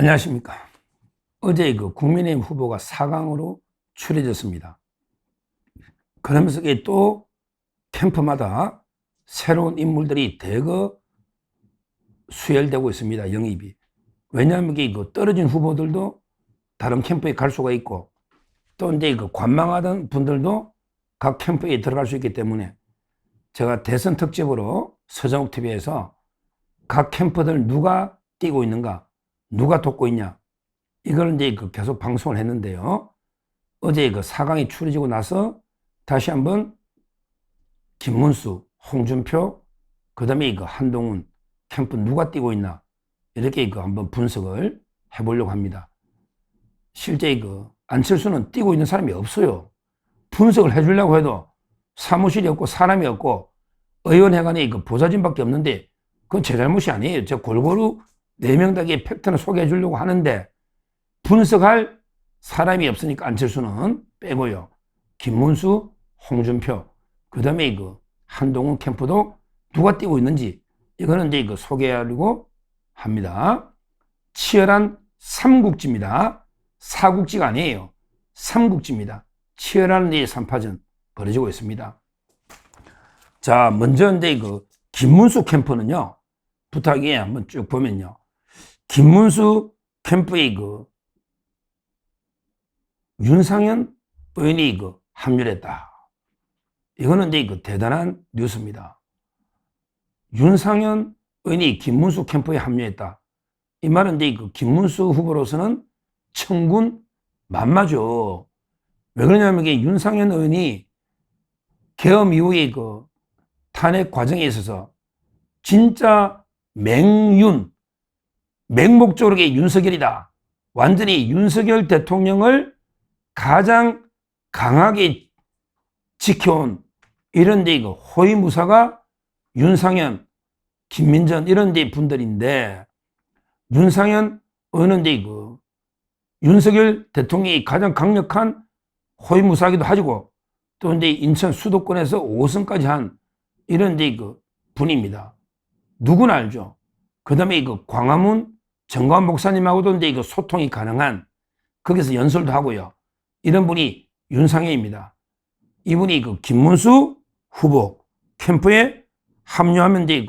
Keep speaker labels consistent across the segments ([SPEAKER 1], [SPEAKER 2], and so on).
[SPEAKER 1] 안녕하십니까. 어제 국민의힘 후보가 4강으로 추려졌습니다. 그러면서 또 캠프마다 새로운 인물들이 대거 수혈되고 있습니다. 영입이. 왜냐하면 떨어진 후보들도 다른 캠프에 갈 수가 있고, 또 이제 관망하던 분들도 각 캠프에 들어갈 수 있기 때문에 제가 대선 특집으로 서정욱TV에서 각 캠프들 누가 뛰고 있는가, 누가 돕고 있냐, 이걸 이제 계속 방송을 했는데요. 어제 4강이 추려지고 나서 다시 한번 김문수, 홍준표, 그 다음에 한동훈 캠프 누가 뛰고 있나, 이렇게 한번 분석을 해보려고 합니다. 실제 안철수는 뛰고 있는 사람이 없어요. 분석을 해주려고 해도 사무실이 없고 사람이 없고 의원회관에 보좌진밖에 없는데 그건 제 잘못이 아니에요. 제가 골고루 4명 다 팩트는 소개해 주려고 하는데 분석할 사람이 없으니까 안철수는 빼고요. 김문수, 홍준표, 그 다음에 한동훈 캠프도 누가 뛰고 있는지 이거는 이제 소개하려고 합니다. 치열한 삼국지입니다. 사국지가 아니에요. 삼국지입니다. 치열한 3파전 벌어지고 있습니다. 자, 먼저 이제 김문수 캠프는요, 부탁에 한번 쭉 보면요. 김문수 캠프의 윤상현 의원이 합류를 했다. 이거는 이제 대단한 뉴스입니다. 윤상현 의원이 김문수 캠프에 합류했다. 이 말은 이제 김문수 후보로서는 천군 만마죠. 왜 그러냐면 윤상현 의원이 계엄 이후에 탄핵 과정에 있어서 진짜 맹목적으로 윤석열이다. 완전히 윤석열 대통령을 가장 강하게 지켜온 이런 데 호위무사가 윤상현, 김민전 이런 데 분들인데, 윤상현 의원은 윤석열 대통령이 가장 강력한 호위무사기도 하고, 또 이제 인천 수도권에서 5선까지 한 이런 데 분입니다. 누구나 알죠. 그 다음에 광화문 정광훈 목사님하고도 이제 소통이 가능한, 거기서 연설도 하고요. 이런 분이 윤상현입니다. 이분이 김문수 후보 캠프에 합류하면 이제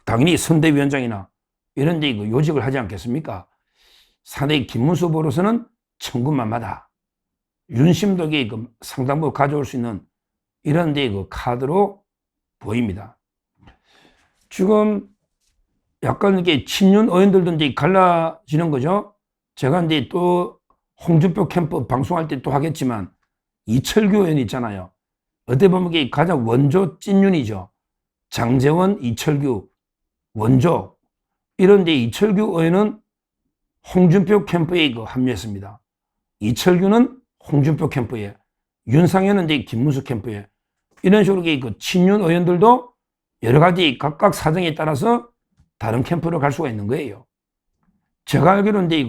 [SPEAKER 1] 당연히 선대위원장이나 이런 데 요직을 하지 않겠습니까? 상당히 김문수 후보로서는 천군만마다. 윤심도 상당부 가져올 수 있는 이런 데 카드로 보입니다. 지금 약간 친윤 의원들도 이제 갈라지는 거죠. 제가 이제 또 홍준표 캠프 방송할 때 또 하겠지만 이철규 의원 있잖아요. 어떻게 보면 가장 원조 찐윤이죠. 장제원, 이철규 원조. 이런데 이철규 의원은 홍준표 캠프에 합류했습니다. 이철규는 홍준표 캠프에, 윤상현은 이제 김문수 캠프에. 이런 식으로 친윤 의원들도 여러 가지 각각 사정에 따라서 다른 캠프로 갈 수가 있는 거예요. 제가 알기로는 이제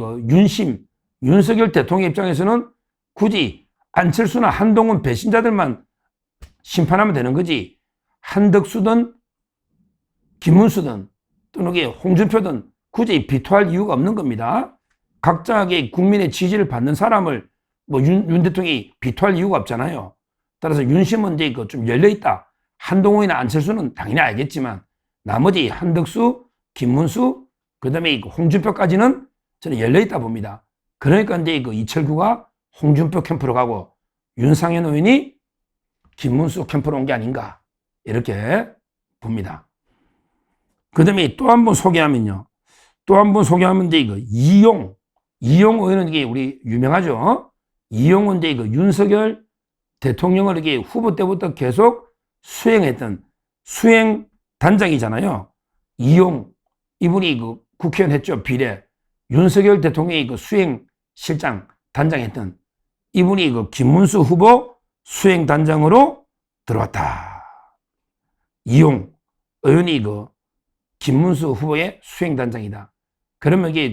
[SPEAKER 1] 윤석열 대통령 입장에서는 굳이 안철수나 한동훈 배신자들만 심판하면 되는 거지, 한덕수든 김문수든 또는 홍준표든 굳이 비토할 이유가 없는 겁니다. 각자의 국민의 지지를 받는 사람을 윤 대통령이 비토할 이유가 없잖아요. 따라서 윤심은 이제 좀 열려있다. 한동훈이나 안철수는 당연히 알겠지만 나머지 한덕수, 김문수, 그 다음에 홍준표까지는 저는 열려있다 봅니다. 그러니까 이제 이철규가 홍준표 캠프로 가고 윤상현 의원이 김문수 캠프로 온 게 아닌가, 이렇게 봅니다. 그 다음에 또 한 번 소개하면요. 이제 이용 의원은 우리 유명하죠. 이용은 이제 윤석열 대통령을 후보 때부터 계속 수행했던 수행단장이잖아요. 이용, 이분이 국회의원 했죠. 비례. 윤석열 대통령이 수행실장 단장했던 이분이 김문수 후보 수행단장으로 들어왔다. 이용 의원이 김문수 후보의 수행단장이다. 그러면 이게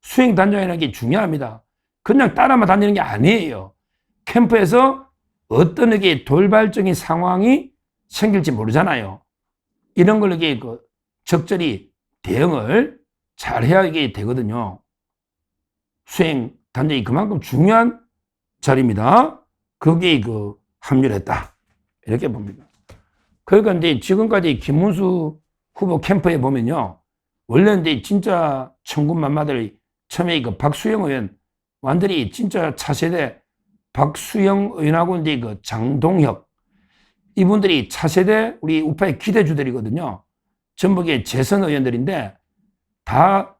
[SPEAKER 1] 수행단장이라는 게 중요합니다. 그냥 따라만 다니는 게 아니에요. 캠프에서 어떤 돌발적인 상황이 생길지 모르잖아요. 이런 걸 적절히 대응을 잘해야 이게 되거든요. 수행 단장이 그만큼 중요한 자리입니다. 거기에 합류를 했다. 이렇게 봅니다. 그러니까 이제 지금까지 김문수 후보 캠프에 보면요. 원래 이제 진짜 천군만마들 처음에 박수영 의원, 완전히 진짜 차세대 박수영 의원하고 이제 장동혁, 이분들이 차세대 우리 우파의 기대주들이거든요. 전북의 재선 의원들인데, 다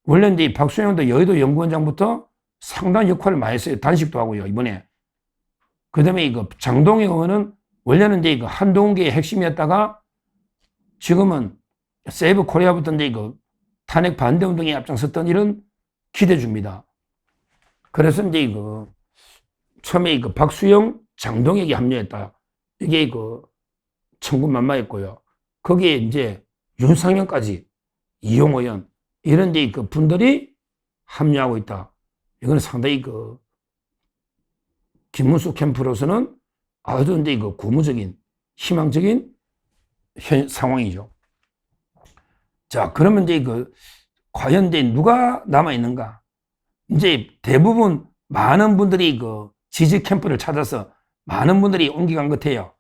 [SPEAKER 1] 원래 이제 박수영도 여의도 연구원장부터 상당한 역할을 많이 했어요. 단식도 하고요, 이번에. 그 다음에 장동혁 의원은 원래는 이제 한동훈계의 핵심이었다가 지금은 세이브 코리아부터 이제 탄핵 반대 운동에 앞장섰던 이런 기대주입니다. 그래서 이제 처음에 박수영, 장동혁이 합류했다. 이게 천군만마했고요. 거기에 이제 윤상현까지, 이용호 의원, 이런 데 분들이 합류하고 있다. 이건 상당히 김문수 캠프로서는 아주 이제 고무적인, 희망적인 상황이죠. 자, 그러면 이제 과연 이제 누가 남아있는가? 이제 대부분 많은 분들이 지지 캠프를 찾아서 많은 분들이 옮겨간 것 같아요.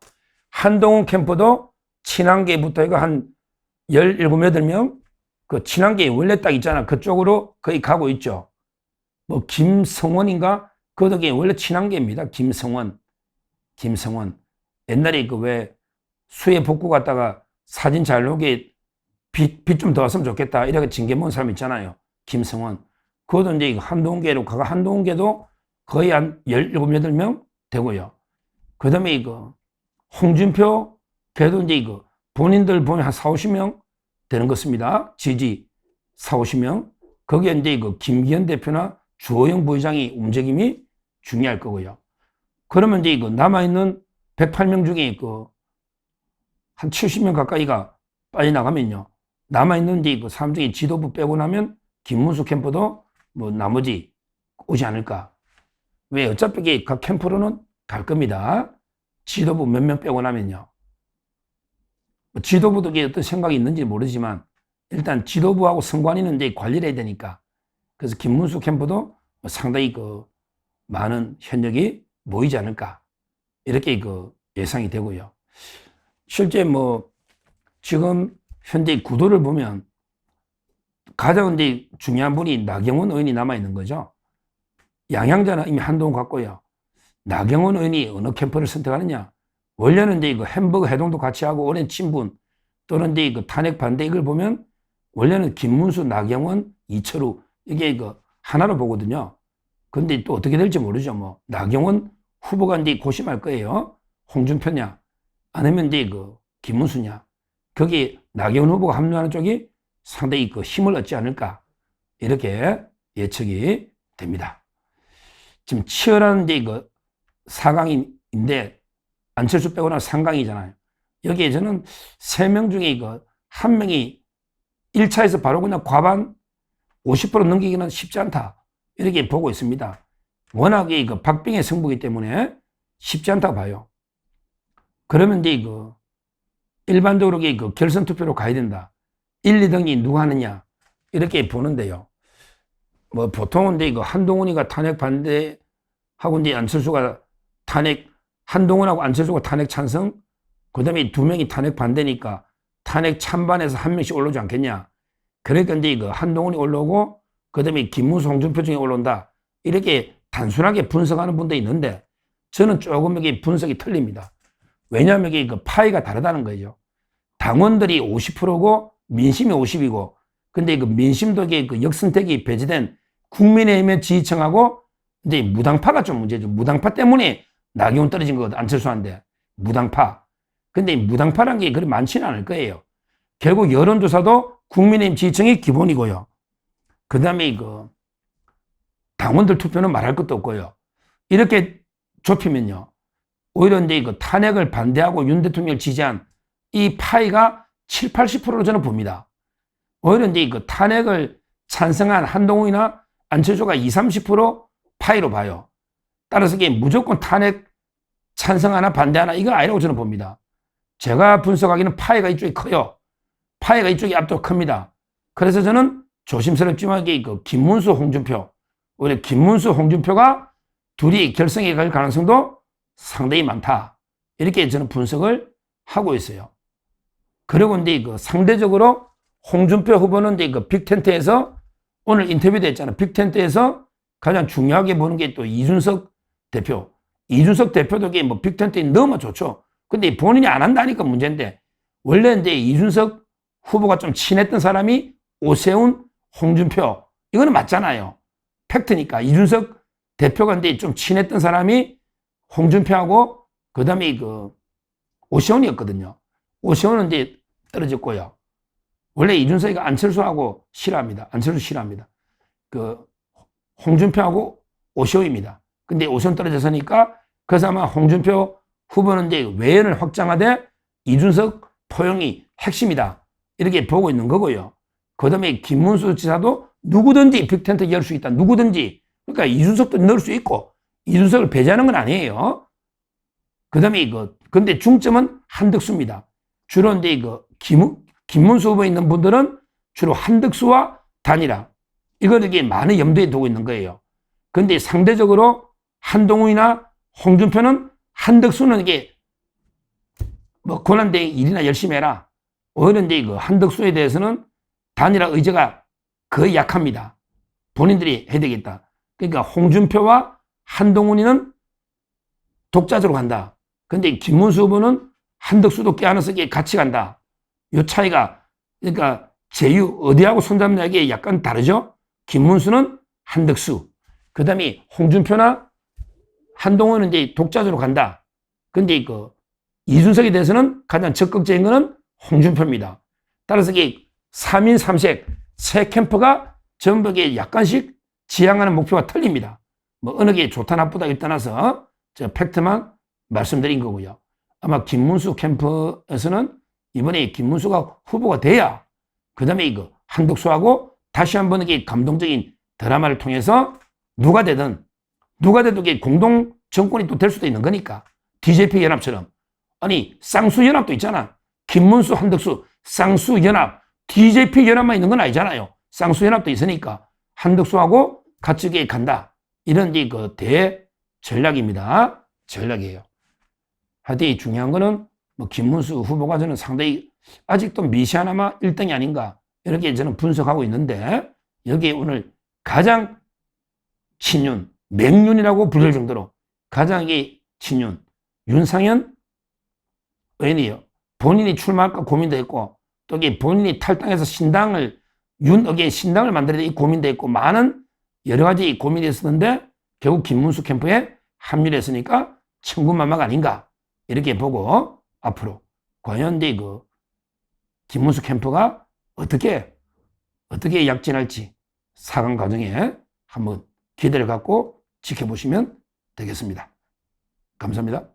[SPEAKER 1] 한동훈 캠프도 친한계부터 한 17, 8명, 친한계 원래 딱 있잖아. 그쪽으로 거의 가고 있죠. 뭐, 김성원인가? 그것도 원래 친한계입니다. 김성원. 옛날에 왜 수해 복구 갔다가 사진 잘 나오게 빛 좀 더 왔으면 좋겠다. 이렇게 징계 먹은 사람 있잖아요. 김성원. 그것도 이제 한동훈계로 가가, 한동훈계도 거의 한 17, 8명 되고요. 그 다음에 홍준표, 걔도 이제 본인들 보면 한 4, 50명 되는 것입니다. 지지 4, 50명. 거기에 이제 김기현 대표나 주호영 부회장이 움직임이 중요할 거고요. 그러면 이제 남아있는 108명 중에 한 70명 가까이가 빠져나가면요. 남아있는 이제 사람 중에 지도부 빼고 나면 김문수 캠프도 뭐 나머지 오지 않을까. 왜? 어차피 각 캠프로는 갈 겁니다. 지도부 몇 명 빼고 나면요. 지도부도 어떤 생각이 있는지 모르지만 일단 지도부하고 선관위는 이제 관리를 해야 되니까. 그래서 김문수 캠프도 상당히 많은 현역이 모이지 않을까. 이렇게 예상이 되고요. 실제 뭐 지금 현재 구도를 보면 가장 이제 중요한 분이 나경원 의원이 남아있는 거죠. 양양자는 이미 한동훈 갔고요. 나경원 의원이 어느 캠프를 선택하느냐. 원래는 이제 햄버거 해동도 같이 하고 오랜 친분 또는 이제 탄핵 반대 이걸 보면 원래는 김문수, 나경원, 이철우 이게 하나로 보거든요. 근데 또 어떻게 될지 모르죠. 뭐 나경원 후보가 이제 고심할 거예요. 홍준표냐 아니면 이제 김문수냐. 거기 나경원 후보가 합류하는 쪽이 상당히 힘을 얻지 않을까 이렇게 예측이 됩니다. 지금 치열한 이제 4강인데 안철수 빼고는 3강이잖아요. 여기에 저는 3명 중에 1명이 1차에서 바로 그냥 과반 50% 넘기기는 쉽지 않다. 이렇게 보고 있습니다. 워낙에 박빙의 승부이기 때문에 쉽지 않다고 봐요. 그러면 이제 일반적으로 결선 투표로 가야 된다. 1, 2등이 누가 하느냐 이렇게 보는데요. 뭐 보통은 이제 한동훈이가 탄핵 반대하고 이제 안철수가 한동훈하고 안철수가 탄핵 찬성, 그 다음에 2명이 탄핵 반대니까 탄핵 찬반에서 1명씩 올라오지 않겠냐. 그러니까 이제 한동훈이 올라오고, 그 다음에 김문수, 홍준표 중에 올라온다. 이렇게 단순하게 분석하는 분도 있는데, 저는 조금 이게 분석이 틀립니다. 왜냐하면 이게 파이가 다르다는 거죠. 당원들이 50%고, 민심이 50이고, 근데 민심도 이게 역선택이 배제된 국민의힘의 지지층하고, 이제 무당파가 좀 문제죠. 무당파 때문에 나경원 떨어진 거거든, 안철수한테. 무당파. 근데 무당파란 게 그리 많지는 않을 거예요. 결국 여론조사도 국민의힘 지지층이 기본이고요. 그 다음에 당원들 투표는 말할 것도 없고요. 이렇게 좁히면요. 오히려 이제 탄핵을 반대하고 윤 대통령을 지지한 이 파이가 7, 80%로 저는 봅니다. 오히려 이제 탄핵을 찬성한 한동훈이나 안철수가 20, 30% 파이로 봐요. 따라서 이게 무조건 탄핵 찬성하나 반대하나 이거 아니라고 저는 봅니다. 제가 분석하기는 파이가 이쪽이 커요. 파이가 이쪽이 압도적 큽니다. 그래서 저는 조심스럽지만 그 김문수, 홍준표, 원래 김문수, 홍준표가 둘이 결성해 갈 가능성도 상당히 많다. 이렇게 저는 분석을 하고 있어요. 그리고 이제 그 상대적으로 홍준표 후보는 이제 그 빅텐트에서 오늘 인터뷰도 했잖아. 빅텐트에서 가장 중요하게 보는 게 또 이준석 대표. 이준석 대표도 뭐 빅텐트에 너무 좋죠. 근데 본인이 안 한다니까 문제인데, 원래 이제 이준석 후보가 좀 친했던 사람이 오세훈, 홍준표. 이거는 맞잖아요. 팩트니까. 이준석 대표가 이제 좀 친했던 사람이 홍준표하고 그 다음에 그 오세훈이었거든요. 오세훈은 이제 떨어졌고요. 원래 이준석이가 안철수하고 싫어합니다. 안철수 싫어합니다. 그 홍준표하고 오세훈입니다. 근데 오세훈 떨어졌으니까 그래서 아마 홍준표 후보는 이제 외연을 확장하되 이준석, 포용이 핵심이다. 이렇게 보고 있는 거고요. 그 다음에 김문수 지사도 누구든지 빅텐트 열 수 있다. 누구든지. 그러니까 이준석도 넣을 수 있고 이준석을 배제하는 건 아니에요. 그 다음에 근데 중점은 한덕수입니다. 주로 이제 김문수 후보에 있는 분들은 주로 한덕수와 단일화. 이걸 이게 많은 염두에 두고 있는 거예요. 근데 상대적으로 한동훈이나 홍준표는 한덕수는 이게 뭐 권한대행 일이나 열심히 해라. 오히려 이제 한덕수에 대해서는 단일화 의지가 거의 약합니다. 본인들이 해야 되겠다. 그러니까 홍준표와 한동훈이는 독자적으로 간다. 근데 김문수 후보는 한덕수도 껴안아서 같이 간다. 이 차이가, 그러니까 제휴 어디하고 손잡느냐에 약간 다르죠? 김문수는 한덕수. 그 다음에 홍준표나 한동훈은 이제 독자적으로 간다. 근데 이준석에 대해서는 가장 적극적인 거는 홍준표입니다. 따라서 이게 3인 3색, 세 캠프가 전부 약간씩 지향하는 목표가 틀립니다. 뭐 어느 게 좋다 나쁘다 떠나서 저 팩트만 말씀드린 거고요. 아마 김문수 캠프에서는 이번에 김문수가 후보가 돼야 그 다음에 한덕수하고 다시 한번 이게 감동적인 드라마를 통해서 누가 되든 공동 정권이 또 될 수도 있는 거니까. DJP 연합처럼. 아니 쌍수 연합도 있잖아. 김문수, 한덕수, 쌍수 연합. DJP 연합만 있는 건 아니잖아요. 쌍수 연합도 있으니까 한덕수하고 같이 간다. 이런 대 전략입니다. 전략이에요. 하여튼 중요한 거는 뭐 김문수 후보가 저는 상당히 아직도 미시하나마 1등이 아닌가 이렇게 저는 분석하고 있는데, 여기에 오늘 가장 친윤, 맹윤이라고 부를 정도로 가장 친윤 윤상현 의원이요. 본인이 출마할까 고민도 했고 또 본인이 탈당해서 신당을 만들어야 될 고민도 했고 많은 여러 가지 고민이 있었는데 결국 김문수 캠프에 합류를 했으니까 천군만마가 아닌가 이렇게 보고, 앞으로 과연 김문수 캠프가 어떻게 약진할지 4강 과정에 한번 기대를 갖고 지켜보시면 되겠습니다. 감사합니다.